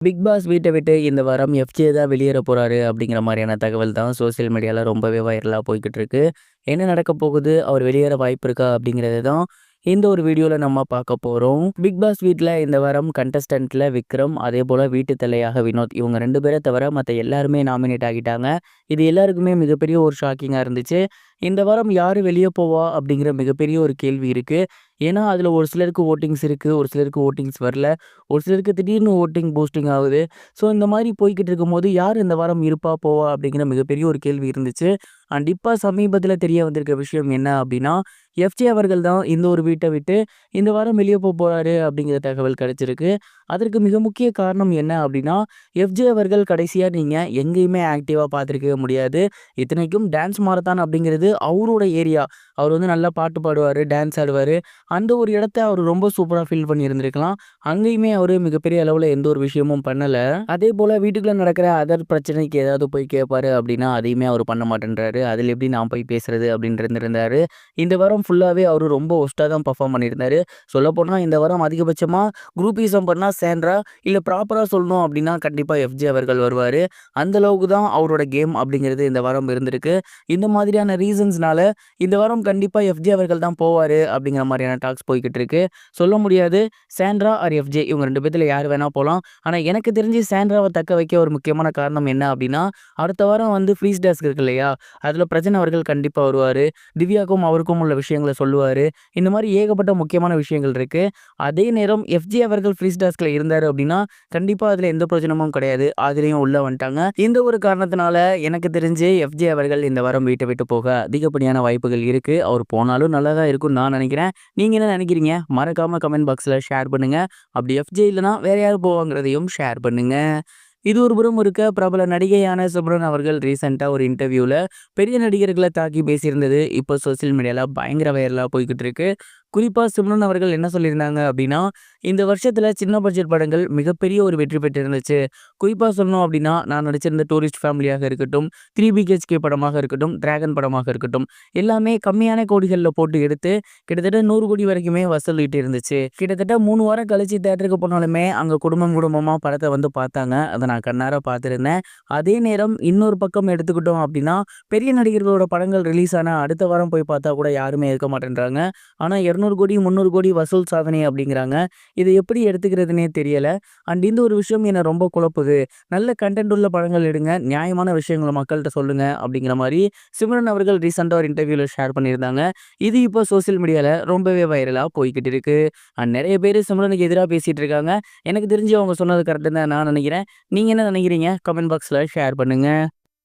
Big pass வீட்ட விட்டு இந்த வாரம் எஃப்ஜே தான் வெளியேற போறாரு அப்படிங்கிற மாதிரியான தகவல் தான் சோசியல் மீடியால ரொம்பவே வைரலா போய்க்கிட்டு இருக்கு. என்ன நடக்க போகுது? அவர் வெளியேற வாய்ப்பு இருக்கா? அப்படிங்கிறது தான் இந்த ஒரு வீடியோல நம்ம பார்க்க போறோம். பிக் பாஸ் வீட்ல இந்த வாரம் கண்டஸ்டன்ட்ல விக்ரம், அதேபோல வீட்டு தலையாக வினோத் இவங்க 2 பேர தவிர மத்த எல்லாருமே நாமினேட் ஆகிட்டாங்க. இது எல்லாருக்குமே மிகப்பெரிய ஒரு ஷாக்கிங்கா இருந்துச்சு. இந்த வாரம் யாரு வெளிய போவா? அப்படிங்கிற மிகப்பெரிய ஒரு கேள்வி இருக்கு. ஏன்னா, அதுல ஒரு சிலருக்கு வோட்டிங்ஸ் இருக்கு. ஒரு சிலருக்கு வோட்டிங்ஸ் வரல. ஒரு சிலருக்கு திடீர்னு வோட்டிங் பூஸ்டிங் ஆகுது. ஸோ இந்த மாரி போய்க்கிட்டு இருக்கும்போது, யார் இந்த வாரம் இருப்பா? போவா? அப்படிங்கிற மிகப்பெரிய ஒரு கேள்வி இருந்துச்சு. அண்ட் இப்ப சமீபத்தில தெரிய வந்திருக்க விஷயம் என்ன அப்படின்னா, எஃப்ஜே அவர்கள் தான் இந்த ஒரு வீட்ட விட்டு இந்த வாரம் வெளிய போறாரு அப்படிங்கிற தகவல் கிடைச்சிருக்கு. அதற்கு மிக முக்கிய காரணம் என்ன அப்படின்னா, எஃப்ஜே அவர்கள் கடைசியா நீங்க எங்கேயுமே ஆக்டிவா பார்த்திருக்கவே முடியாது. இத்தனைக்கும் டான்ஸ் மாரத்தான் அப்படிங்கிறது அவரோட ஏரியா. அவர் வந்து நல்லா பாட்டு பாடுவாரு, டான்ஸ் ஆடுவாரு. அந்த ஒரு இடத்த அவரு ரொம்ப சூப்பரா ஃபில் பண்ணியிருந்திருக்கலாம். அங்கேயுமே அவரு மிகப்பெரிய அளவுல எந்த ஒரு விஷயமும் பண்ணல. அதேபோல வீட்டுக்குள்ள நடக்கிற அதர் பிரச்சனைக்கு ஏதாவது போய் கேட்பாரு அப்படின்னா, அதையுமே அவரு பண்ண மாட்டேன்றாரு. அதில எப்படி நான் போய் பேசுறது அப்படின்னு இருந்திருந்தாரு. இந்த வாரம் ஃபுல்லாவே அவரு ரொம்ப ஒஸ்ட்டா தான் பெர்ஃபார்ம் பண்ணியிருந்தாரு. சொல்லப்போனா இந்த வாரம் அதிகபட்சமா குரூப்பிசம் பண்ணா சாண்ட்ரா, இல்ல ப்ராப்பரா சொல்லணும் அப்படின்னா கண்டிப்பா எஃப்ஜே அவர்கள் வருவாரு. அந்த அளவுக்கு தான் அவரோட கேம் அப்படிங்கிறது இந்த வாரம் இருந்திருக்கு. இந்த மாதிரியான ரீசன்ஸ்னால இந்த வாரம் கண்டிப்பா எஃப்ஜே அவர்கள் தான் போவாரு அப்படிங்கிற மாதிரியான டாக்ஸ் போய்க்கிட்டு இருக்கு. சொல்ல முடியாது. சாண்ட்ரா ஆர் எஃப்ஜே இவங்க 2 பேத்துல யார் வேணா போலாம். ஆனா எனக்கு தெரிஞ்சு சாண்ட்ராவ தக்க வைக்க ஒரு முக்கியமான காரணம் என்ன அப்படின்னா, அடுத்த வாரம் வந்து ஃப்ரீஸ் டாஸ்க் இருக்கு இல்லையா? அதுல பிரஜன் அவர்கள் கண்டிப்பா வருவாரு. திவ்யாக்கும் அவருக்கும் உள்ள விஷயங்கள சொல்லுவாரு. இந்த மாரி ஏகப்பட்ட முக்கியமான விஷயங்கள் இருக்கு. அதே நேரம் எஃப்ஜே அவர்கள் ஃப்ரீஸ் டாஸ்க்ல இருந்தாரு அப்படின்னா, கண்டிப்பா அதுல எந்த பிரயோஜனமும் கிடையாது. அதுலயும் உள்ள வந்துட்டாங்க. இந்த ஒரு காரணத்தினால எனக்கு தெரிஞ்சு எஃப்ஜே அவர்கள் இந்த வாரம் வீட்ட விட்டு போக அதிகப்படியான வாய்ப்புகள் இருக்கு. அவர் போனாலும் நல்லா தான் இருக்கும்னு நான் நினைக்கிறேன். நீங்க என்ன நினைக்கிறீங்க? மறக்காம கமெண்ட் பாக்ஸ்ல ஷேர் பண்ணுங்க. அப்படி எஃப்ஜே இல்லனா வேற யார் போவாங்கிறதையும் ஷேர் பண்ணுங்க. இது ஒரு புறம் இருக்க, பிரபல நடிகையான சிம்ரன் அவர்கள் ரீசெண்டா ஒரு இன்டர்வியூல பெரிய நடிகர்கள தாக்கி பேசியிருந்தது இப்போ சோசியல் மீடியால பயங்கர வைரலா போய்க்கிட்டு இருக்கு. குறிப்பா சிம்ரன் அவர்கள் என்ன சொல்லியிருந்தாங்க அப்படின்னா, இந்த வருஷத்துல சின்ன பட்ஜெட் படங்கள் மிகப்பெரிய ஒரு வெற்றி பெற்றிருந்துச்சு. குறிப்பா சொல்லணும் அப்படின்னா, நான் நடிச்சிருந்த டூரிஸ்ட் ஃபேமிலியாக இருக்கட்டும், 3 பிஹெச்கே படமாக இருக்கட்டும், டிராகன் படமாக இருக்கட்டும், எல்லாமே கம்மியான கோடிகள்ல போட்டு எடுத்து கிட்டத்தட்ட 100 கோடி வரைக்குமே வசூல் ஈட்டி இருந்துச்சு. கிட்டத்தட்ட 3 வாரம் கழிச்சு தியேட்டருக்கு போனாலுமே அங்க குடும்பம் குடும்பமா படத்த வந்து பார்த்தாங்க. அத நான் கண்ணார பார்த்திருந்தேன். அதே நேரம் இன்னொரு பக்கம் எடுத்துக்கிட்டோம் அப்படின்னா, பெரிய நடிகர்களோட படங்கள் ரிலீஸ் ஆன அடுத்த வாரம் போய் பார்த்தா கூட யாருமே இருக்க மாட்டேன்றாங்க. ஆனா 200 கோடி, 300 கோடி வசூல் சாதனை அப்படிங்கிறாங்க. இத எப்படி எடுத்துக்கிறதுன்னே தெரியல. அண்ட் இந்த ஒரு விஷயம் என்ன ரொம்ப குழப்புது. நல்ல கன்டென்ட் உள்ள படங்கள் எடுங்க. நியாயமான விஷயங்கள மக்கள்ட்ட சொல்லுங்க அப்படிங்கிற மாரி சிம்ரன் அவர்கள் ரீசென்ட்டா ஒரு இன்டர்வியூல ஷேர் பண்ணியிருந்தாங்க. இது இப்போ சோசியல் மீடியால ரொம்பவே வைரலா போய்க்கிட்டு இருக்கு. அண்ட் நெறைய பேரு சிம்ரனுக்கு எதிரா பேசிட்டு இருக்காங்க. எனக்கு தெரிஞ்சு அவங்க சொன்னது கரெக்ட்ன்னு தான் நான் நினைக்கிறேன். நீங்க என்ன நினைக்கிறீங்க? கமெண்ட் பாக்ஸ்ல ஷேர் பண்ணுங்க.